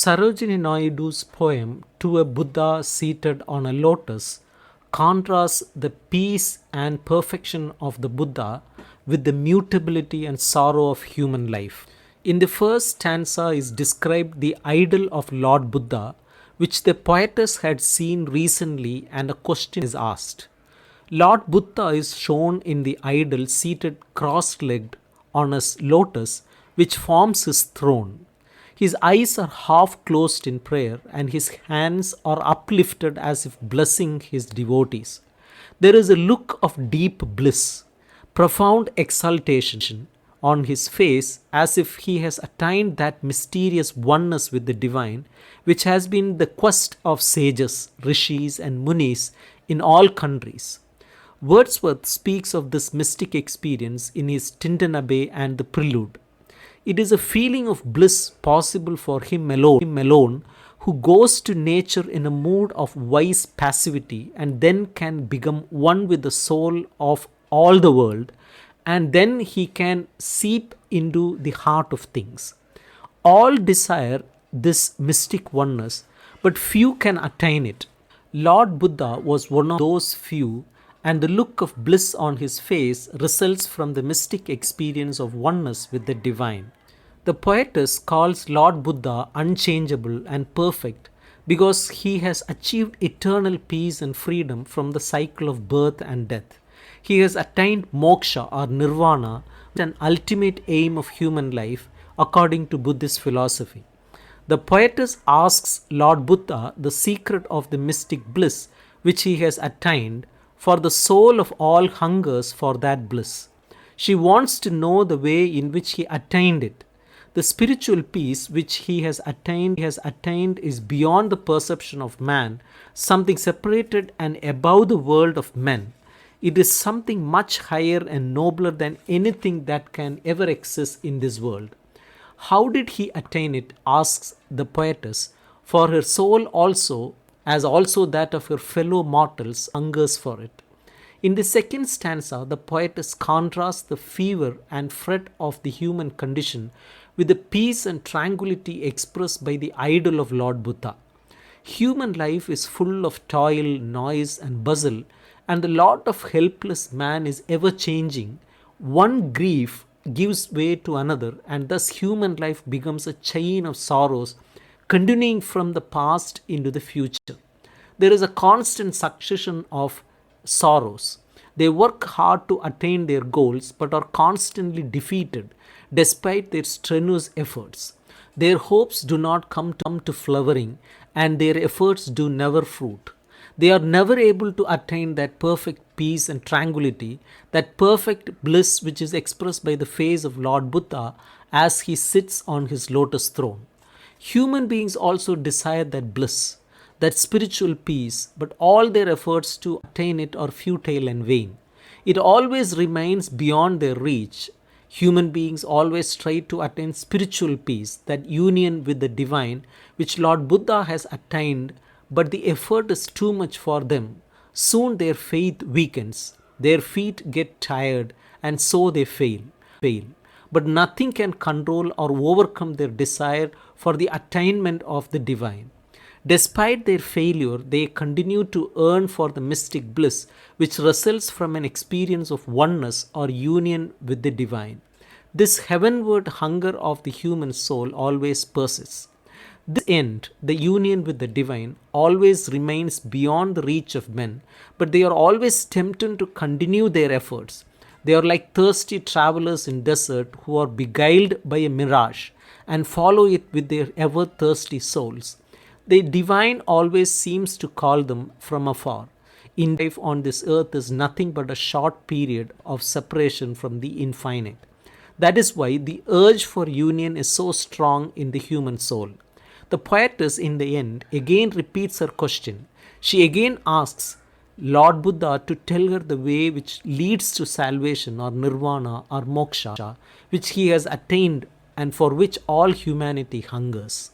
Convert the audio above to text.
Sarojini Naidu's poem To a Buddha Seated on a Lotus contrasts the peace and perfection of the Buddha with the mutability and sorrow of human life. In the first stanza is described the idol of Lord Buddha, which the poetess had seen recently, and a question is asked. Lord Buddha is shown in the idol seated cross-legged on a lotus which forms his throne. His eyes are half closed in prayer and his hands are uplifted as if blessing his devotees. There is a look of deep bliss, profound exaltation on his face, as if he has attained that mysterious oneness with the divine, which has been the quest of sages, rishis, and munis in all countries. Wordsworth speaks of this mystic experience in his Tintanabe and the Prelude. It is a feeling of bliss possible for him alone, who goes to nature in a mood of wise passivity and then can become one with the soul of all the world, and then he can seep into the heart of things. All desire this mystic oneness, but few can attain it. Lord Buddha was one of those few, and the look of bliss on his face results from the mystic experience of oneness with the divine. The poetess calls Lord Buddha unchangeable and perfect because he has achieved eternal peace and freedom from the cycle of birth and death. He has attained moksha or nirvana, an ultimate aim of human life according to Buddhist philosophy. The poetess asks Lord Buddha the secret of the mystic bliss which he has attained, for the soul of all hungers for that bliss. She wants to know the way in which he attained it. The spiritual peace which he has attained is beyond the perception of man, something separated and above the world of men. It is something much higher and nobler than anything that can ever exist in this world. How did he attain it, asks the poetess, for her soul also, as also that of her fellow mortals, hungers for it. In the second stanza, the poetess contrasts the fever and fret of the human condition with the peace and tranquility expressed by the idol of Lord Buddha. Human life is full of toil, noise, and bustle, and the lot of helpless man is ever changing. One grief gives way to another, and thus human life becomes a chain of sorrows continuing from the past into the future. There is a constant succession of sorrows. They work hard to attain their goals but are constantly defeated despite their strenuous efforts. Their hopes do not come to flowering, and their efforts do never fruit. They are never able to attain that perfect peace and tranquility, that perfect bliss which is expressed by the face of Lord Buddha as he sits on his lotus throne. Human beings also desire that bliss, that spiritual peace, but all their efforts to attain it are futile and vain. It always remains beyond their reach. Human beings always try to attain spiritual peace, that union with the divine which Lord Buddha has attained, but the effort is too much for them. Soon their faith weakens, their feet get tired, and so they fail. But nothing can control or overcome their desire for the attainment of the divine. Despite their failure, they continue to yearn for the mystic bliss which results from an experience of oneness or union with the divine. This heavenward hunger of the human soul always persists. This end, the union with the divine, always remains beyond the reach of men, but they are always tempted to continue their efforts. They are like thirsty travelers in desert who are beguiled by a mirage and follow it with their ever thirsty souls. The divine always seems to call them from afar. In life on this earth is nothing but a short period of separation from the infinite. That is why the urge for union is so strong in the human soul. The poetess in the end again repeats her question. She again asks Lord Buddha to tell her the way which leads to salvation or nirvana or moksha, which he has attained and for which all humanity hungers.